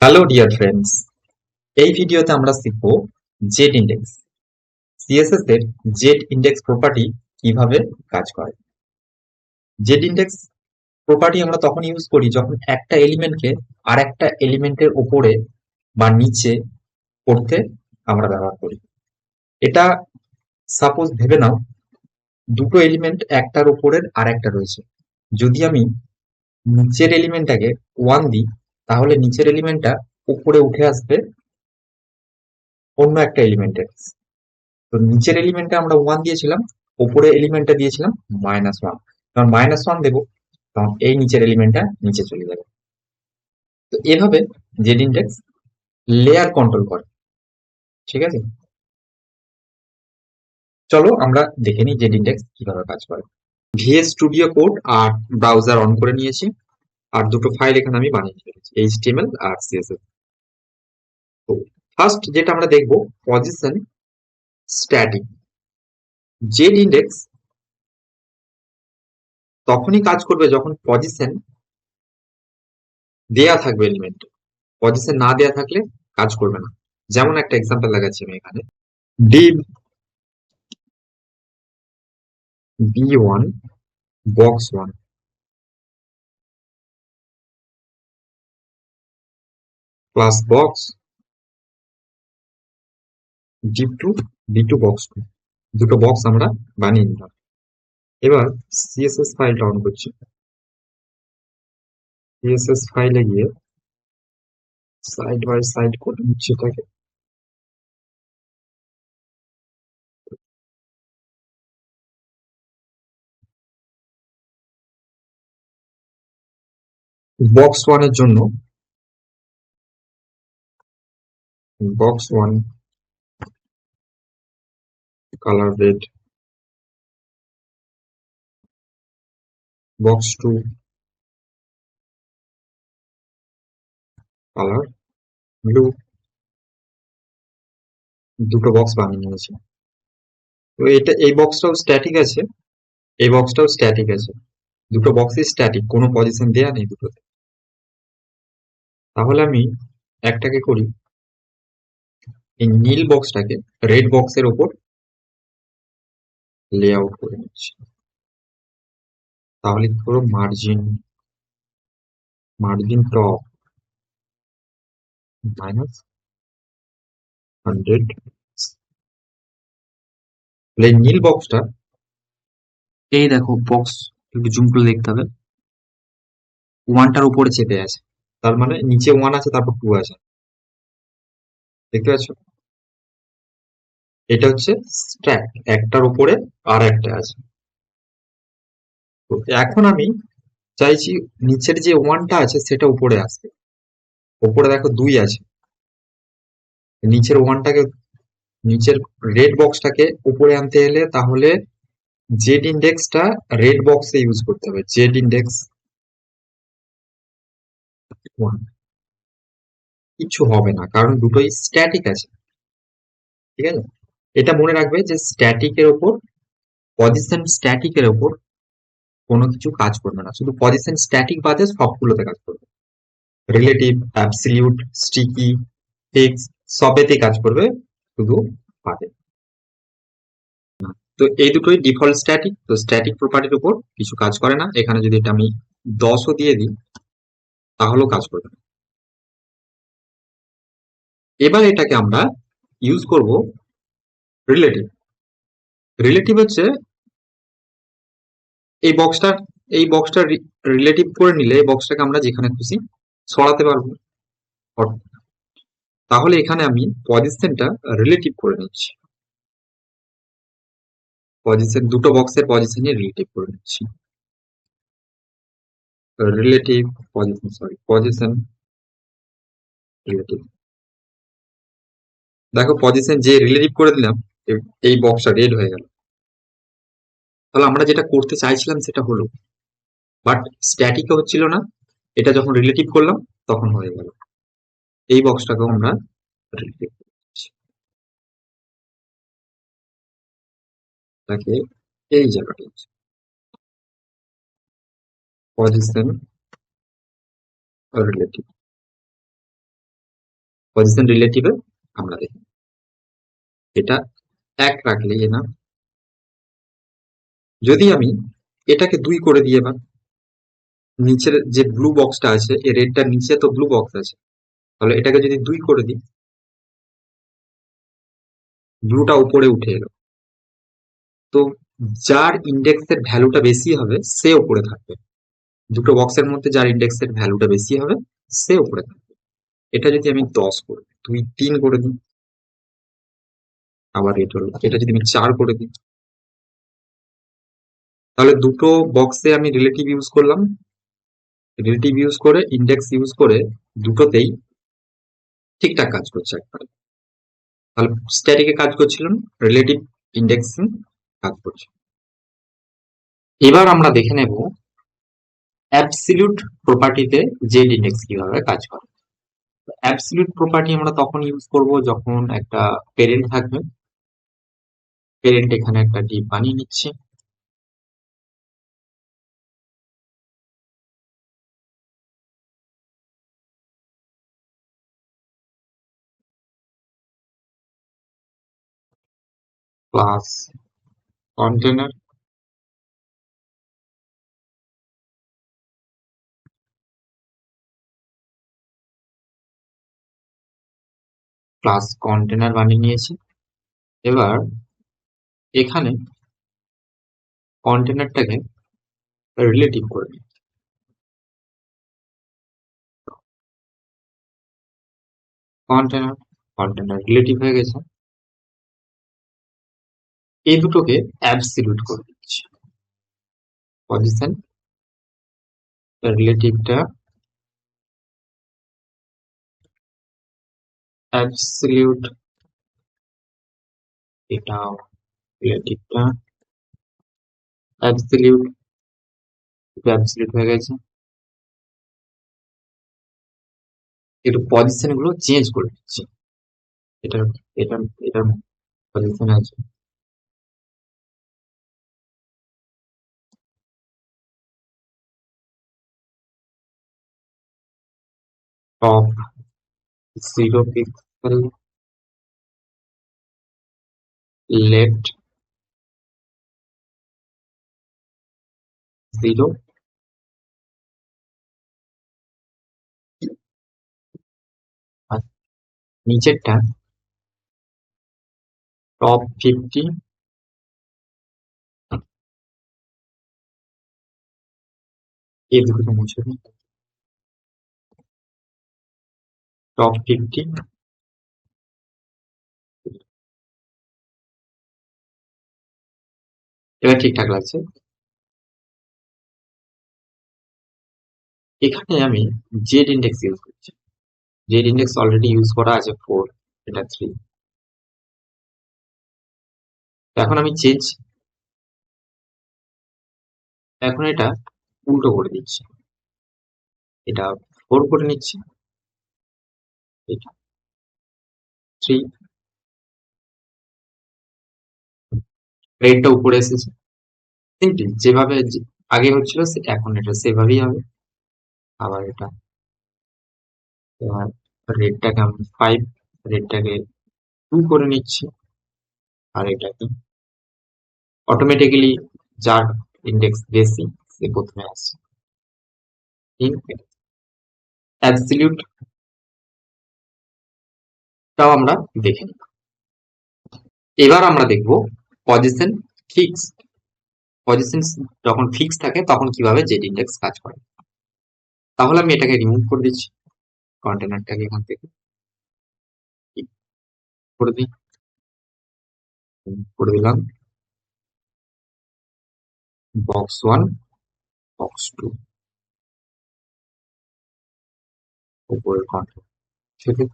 Hello dear friends, এই ভিডিওতে আমরা শিখব জেড ইন্ডেক্স। সিএসএস এর জেড ইন্ডেক্স প্রপার্টি কিভাবে কাজ করে। জেড ইন্ডেক্স প্রপার্টি আমরা তখন ইউজ করি যখন একটা এলিমেন্টকে আর একটা এলিমেন্টের উপরে বা নিচে পড়তে আমরা ব্যবহার করি। এটা সাপোজ ভেবে নাও দুটো এলিমেন্ট একটার উপরের আর একটা রয়েছে। যদি আমি নিচের এলিমেন্টটাকে 1 দিই, তাহলে নিচের এলিমেন্টটা উপরে উঠে আসবে অন্য একটা এলিমেন্টের। তো নিচের এলিমেন্টে আমরা 1 দিয়েছিলাম, উপরের এলিমেন্টটা দিয়েছিলাম -1। কারণ -1 দেবো, তখন এই নিচের এলিমেন্টটা নিচে চলে যাবে। তো এভাবে জেড ইন্ডেক্স লেয়ার কন্ট্রোল করে। ঠিক আছে, চলো আমরা দেখে নিই জেড ইন্ডেক্স কিভাবে কাজ করে। ভিএস স্টুডিও কোড আর ব্রাউজার অন করে নিয়েছি, আর দুটো ফাইল এখানে আমি বানিয়ে ফেলেছি, এইচটিএমএল আর সিএসএস। তো ফার্স্ট যেটা আমরা দেখবো, পজিশন স্ট্যাটিক। জেড ইন্ডেক্স তখনই কাজ করবে যখন পজিশন দেয়া থাকবে এলিমেন্ট, পজিশন না দেয়া থাকলে কাজ করবে না। যেমন একটা এক্সাম্পল লাগাচ্ছি আমি এখানে, div b1 box1 plus box div2 b2 box2, দুটো বক্স আমরা বানিয়ে নিলাম। এবার সিএসএস ফাইলটা অন করছি। সিএসএস ফাইলে গিয়ে সাইড বাই সাইড করে নিচ্ছি এটাকে। বক্স ওয়ান এর জন্য box one colour red, box two colour blue, দুটো বক্স বানিয়ে নিয়েছি। তো এটা এই বক্সটাও স্ট্যাটিক আছে, এই বক্সটাও স্ট্যাটিক আছে, দুটো বক্সই স্ট্যাটিক, কোনো পজিশন দেয়া নেই দুটোতে। তাহলে আমি একটাকে করি, এই নীল বক্সটাকে রেড বক্সের ওপর লেআউট করে নিচ্ছি। তাহলে কি করবো, মার্জিন মার্জিন টপ -100। এই নীল বক্সটা, এই দেখো বক্স একটু জুম করে দেখতে হবে, ওয়ানটার উপরে চেপে আছে, তার মানে নিচে 1 আছে, তারপর 2 আছে। দেখতে পাচ্ছ, এটা হচ্ছে স্ট্যাক, একটার উপরে আর একটা আছে। তো এখন আমি চাইছি নিচের যে 1টা আছে সেটা উপরে আসবে। উপরে দেখো 2 আছে, নিচের 1টাকে, নিচের রেড বক্সটাকে উপরে আনতে এলে তাহলে জেড ইন্ডেক্সটা রেড বক্সে ইউজ করতে হবে, জেড ইন্ডেক্স 1। কিছু হবে না, কারণ দুটোই স্ট্যাটিক আছে। ঠিক আছে, এটা মনে রাখবে যে স্ট্যাটিকের ওপর, পজিশন স্ট্যাটিকের ওপর কোনো কিছু কাজ করবে না, শুধু পজিশন স্ট্যাটিক বাদে সবগুলোতে কাজ করবে। রিলেটিভ, অ্যাবসলিউট, স্টিকি, ফিক্স সবেতেই কাজ করবে, শুধু বাদে। তো এই দুটোই ডিফল্ট স্ট্যাটিক, তো স্ট্যাটিক প্রপার্টির উপর কিছু কাজ করে না। এখানে যদি এটা আমি 10ও দিয়ে দিই তাহলেও কাজ করবে না। এবার এটাকে আমরা ইউজ করব রিলেটিভ। রিলেটিভ হচ্ছে এই বক্সটা, এই বক্সটা রিলেটিভ করে নিলে এই বক্সটাকে আমরা যেখানে খুশি সরাতে পারবো। তাহলে এখানে আমি পজিশনটা রিলেটিভ করে নিচ্ছি, পজিশন দুটো বক্সের পজিশনই রিলেটিভ করে নিচ্ছি। Relative position, sorry position relative. দেখো পজিশন যে রিলেটিভ করে দিলাম, এই বক্সটা রেড হয়ে গেল। তাহলে আমরা যেটা করতে চাইছিলাম সেটা হলো, বাট স্ট্যাটিকে হচ্ছিল না, এটা যখন রিলেটিভ করলাম তখন হয়ে গেল। এই বক্সটাকেও আমরা রিলেটিভ করছি, তাকে এই জায়গাটা পজিশন রিলেটিভ। পজিশন রিলেটিভে আমরা দেখি এটা 1 রাখলে না, যদি আমি এটাকে 2 করে দিই, এবার নিচের যে ব্লু বক্সটা আছে, এই রেডটার নিচে তো ব্লু বক্স আছে, তাহলে এটাকে যদি 2 করে দিই, ব্লুটা উপরে উঠে এলো। তো যার ইন্ডেক্সের ভ্যালুটা বেশি হবে সে উপরে থাকবে, দুটো বক্সের মধ্যে যার ইন্ডেক্সের ভ্যালুটা বেশি হবে সে উপরে থাকবে। এটা যদি আমি 10 করে দিই, 2 3 করে দিই, আবার এটা যদি আমি 4 করে দিই, তাহলে দুটো বক্সে আমি রিলেটিভ ইউজ করলাম, রিলেটিভ ইউজ করে ইন্ডেক্স ইউজ করে দুটোতেই ঠিকঠাক কাজ করছে একবারে। তাহলে স্ট্যাটিকে কাজ করছিল না, রিলেটিভ ইন্ডেক্সিং কাজ করছে। এবার আমরা দেখে নেব অ্যাবসলিউট প্রপার্টিতে জেড ইন্ডেক্স কিভাবে কাজ করে। অ্যাবসলিউট প্রপার্টি আমরা তখন ইউজ করব যখন একটা পেরেন্ট থাকবে। পেরেন্ট এখানে একটা ডিপ বানিয়ে নিচ্ছি, ক্লাস কন্টেনার, ক্লাস কন্টেনার বানিয়ে নিয়েছি। এবার এখানে কন্টেনারটাকে রিলেটিভ করে নিই, কন্টেনার কন্টেনার রিলেটিভ হয়ে গেছে। এই দুটোকে অ্যাবসলিউট করে দিচ্ছি, পজিশন রিলেটিভটা অ্যাবসলিউট, এটা রিলেটিভটা অ্যাবসলিউট, অ্যাবসলিউট হয়ে গেছে। একটু পজিশন গুলো চেঞ্জ করে দিচ্ছি, এটা এটা এটার পজিশন আছে টপ 0 পিক্সেল, লেফট 0, আর নিচেরটা টপ 50, এই দুটো মুছে দিই, টপ 50। এবার ঠিকঠাক লাগছে। এখানে আমি জেড ইন্ডেক্স ইউজ করছি, জেড ইন্ডেক্স অলরেডি ইউজ করা আছে 4, এটা 3। এখন আমি চেঞ্জ, এখন এটা উল্টো করে দিচ্ছি, এটা 4 করে নিচ্ছি, এটা 3, রেডটা উপরে এসেছে। কিন্তু যেভাবে আগে হচ্ছিল এখন এটা সেভাবেই হবে। আবার এটা, এবার রেডটাকে আমি 5, রেডটাকে 2 করে নিচ্ছি, আর এটাকে অটোমেটিক্যালি যার ইন্ডেক্স বেশি সে প্রথমে আসছে। অ্যাবসলিউট টাও আমরা দেখে নিই। এবার আমরা দেখব পজিশন ফিক্স, পজিশন যখন ফিক্স থাকে তখন কিভাবে জেড ইন্ডেক্স কাজ করে। তাহলে আমি এটাকে রিমুভ করে দিচ্ছি, কন্টেনারটাকে এখান থেকে করে দিই, করে দিলাম বক্স 1, বক্স 2, উপরের কন্টেনার থেকে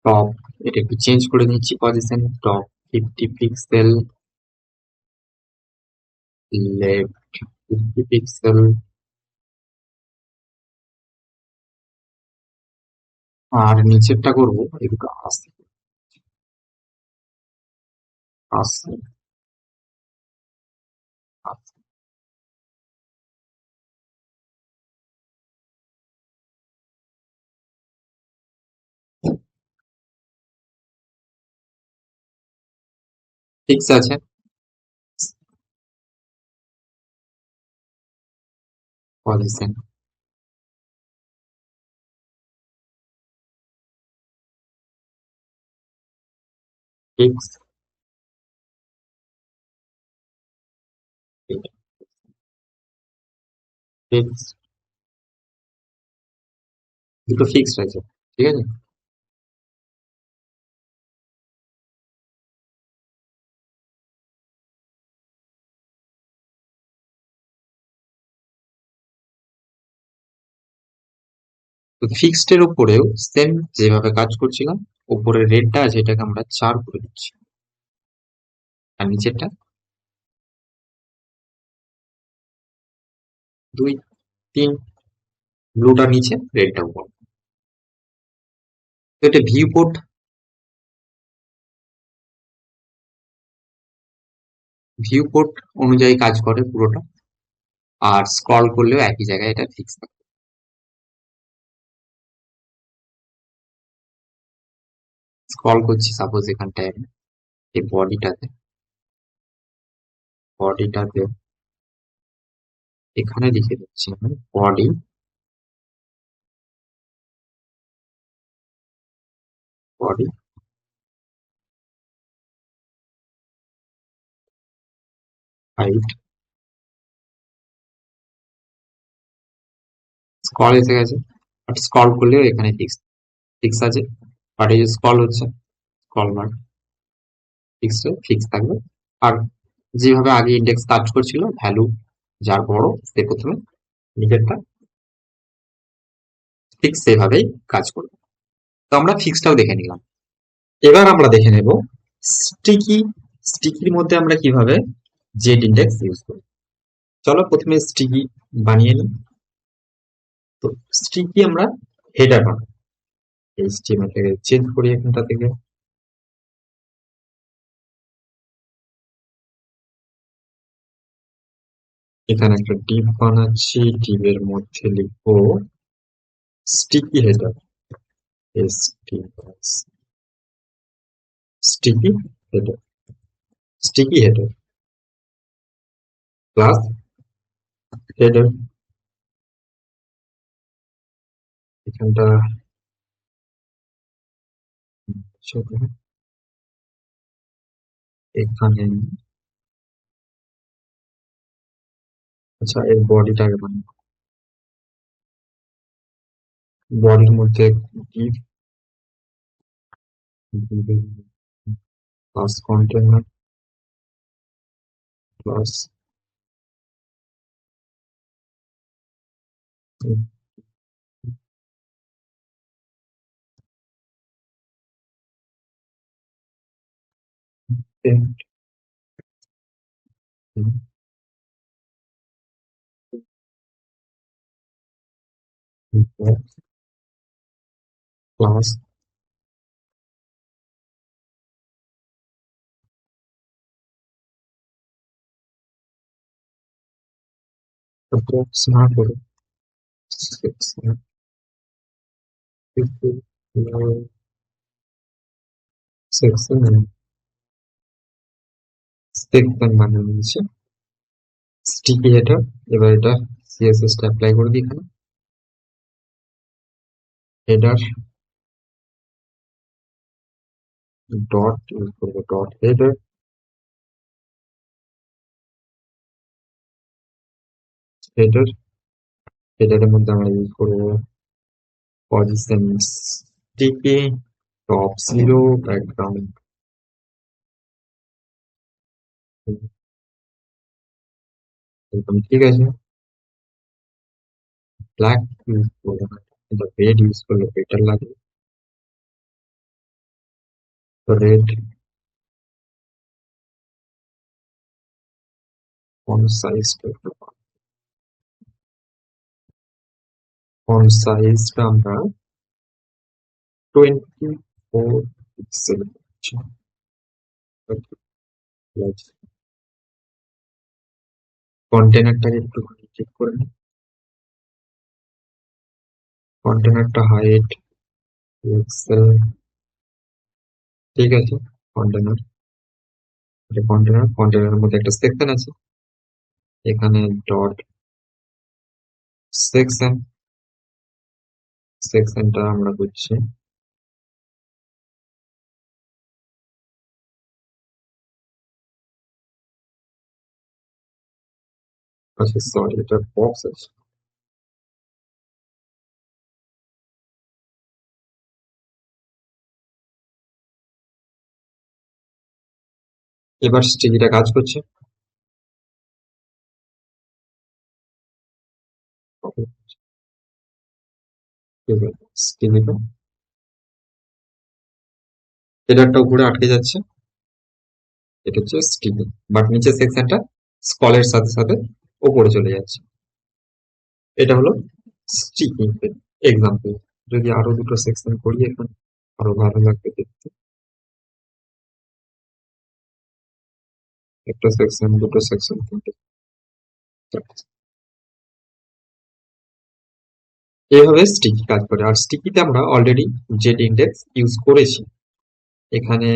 টপ, এটা একটু চেঞ্জ করে নিচ্ছি position, top 50 pixel, left 50 pixel, আর নিচেরটা করবো একটু আস্তে আস্তে। ফিক্স আছে, পজিশন ফিক্স, ফিক্স, দুটো ফিক্সড আছে, ঠিক আছে। তো ফিক্সড এর উপরেও সেম যেভাবে কাজ করছিলাম, উপরের রেটটা আছে এটাকে আমরা 4 করে দিচ্ছি, আর নিচেরটা 2, 3, ব্লুটা নিচে, রেডটা উপর। তো এটা ভিউ পোর্ট, ভিউ পোর্ট অনুযায়ী কাজ করে পুরোটা, আর স্ক্রল করলেও একই জায়গায় এটা ফিক্স থাকে। স্ক্রল করছি সাপোজ এখানটায় আমি, এই বডিটাতে এখানে লিখে দিচ্ছি আমি বডি, বডি হাইট, স্ক্রল এসে গেছে, বাট স্ক্রল করলেও এখানে ফিক্স, ফিক্স আছে, বাট এই যে স্ক্রল হচ্ছে, স্ক্রল বার ফিক্স থাকবে। আর যেভাবে আগে ইন্ডেক্স কাজ করছিল, ভ্যালু যার বড় সে প্রথমে নিজেরটা ফিক্স সেভাবেই কাজ করবে। তো আমরা ফিক্সটাও দেখে নিলাম। এবার আমরা দেখে নেব স্টিকি, স্টিকির মধ্যে আমরা কিভাবে জেড ইন্ডেক্স ইউজ করি। চলো প্রথমে স্টিকি বানিয়ে নিই। তো স্টিকি আমরা হেডার বানাবো, এইচটিএমএল থেকে চেঞ্জ করি এখানটা থেকে। এখানে একটা ডিপ বানাচ্ছি, ডিপের মধ্যে লিখবো sticky header, sticky header, sticky header plus header. এখানটা এখানে, আচ্ছা এর বডিটাকে মানে বডির মধ্যে deep, plus container plus plus box না করে সেকশন সেকশন বানিয়ে নিয়েছি স্টিকি হেডার। এবার এটা সিএসএস টা অ্যাপ্লাই করে দিই এখানে, হেডার ডট ইউজ করবো, ডট হেডার, হেডার হেডারের মধ্যে আমরা ইউজ করবো position sticky, top zero, background একদম ঠিক আছে। ব্ল্যাক ইউজ করবো না, কিন্তু রেড ইউজ করলে বেটার লাগে। তো রেড, ফন্ট সাইজটা আমরা 24 পিক্সেল, কন্টেনারটাকে একটুখানি চেক করে নিই, কন্টেনারটা হাইট পিক্সেল, ঠিক আছে কন্টেনার। এটা কন্টেনারের মধ্যে একটা সেকশন আছে, এখানে ডট সেকশন, সেকশনটা আমরা করছি আচ্ছা সরি এটা বক্স আছে। এবার স্টিকিটা কাজ করছে। স্টিকিটা হেডারটা উপরে আটকে যাচ্ছে, এটা হচ্ছে স্টিকি, বাট নিচের সেকশনটা স্কলের সাথে সাথে উপরে চলে যাচ্ছে। এটা হলো স্টিকি এক্সাম্পল। যদি আরো দুটো সেকশন করি এখন আরো ভালো লাগবে দেখতে। একটা সেকশন, দুটো সেকশন, তিনটে, চারটে। এইভাবে স্টিকি কাজ করে। আর স্টিকিতে আমরা অলরেডি জেড ইন্ডেক্স ইউজ করেছি। এখানে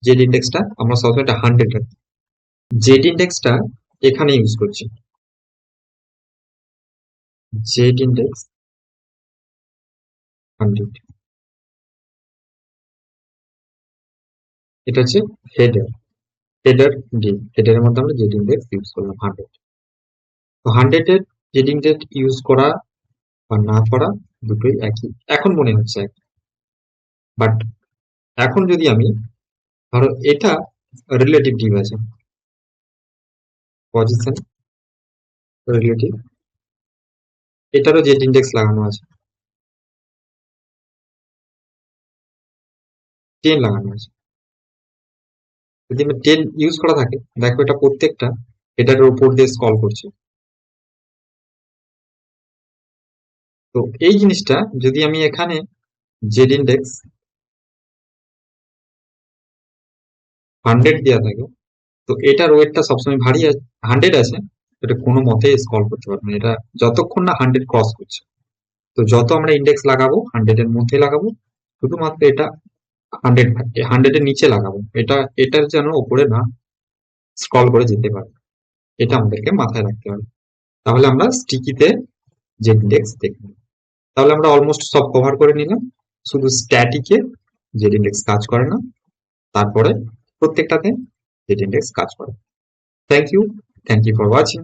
জেড ইন্ডেক্সটা আমরা সবসময় একটা 100 রাখি, জেড ইন্ডেক্সটা এখানে ইউজ করছি। জেড ইন্ডেক্স 100, এটা হচ্ছে হেডার, হেডার ডি, হেডারের মধ্যে আমরা জেড ইন্ডেক্স ইউজ করলাম 100। তো 100 এর জেড ইন্ডেক্স ইউজ করা বা না করা দুটোই একই এখন মনে হচ্ছে এক, বাট এখন যদি আমি ধরো এটা রিলেটিভ ডিভ আছে, পজিশন রিলেটিভ, এটারও জেড ইন্ডেক্স লাগানো আছে, 10 লাগানো আছে। যদি আমি 10 ইউজ করা থাকে, দেখো এটা প্রত্যেকটা এটার উপর দিয়ে স্ক্রল করছে। তো এই জিনিসটা যদি আমি এখানে জেড ইন্ডেক্স 100 দেওয়া থাকে, তো এটার ওয়েটটা সবসময় ভারী 100 আছে, এটা কোনো মতে স্ক্রল করতে পারবে না, এটা যতক্ষণ না 100 ক্রস করছে। তো যত আমরা ইন্ডেক্স লাগাবো 100 এর মধ্যে লাগাবো, শুধুমাত্র এটা 100 এর নিচে লাগাবো, এটা এটার যেন উপরে না স্ক্রল করে যেতে পারে, এটা আমাদেরকে মাথায় রাখতে হবে। তাহলে আমরা স্টিকিতে যে ইন্ডেক্স দেখব। তাহলে আমরা অলমোস্ট সব কভার করে নিলাম। শুধু স্ট্যাটিকে যে ইন্ডেক্স কাজ করে না, তারপরে প্রত্যেকটাতে যে ইন্ডেক্স কাজ করে। Thank you, thank you for watching.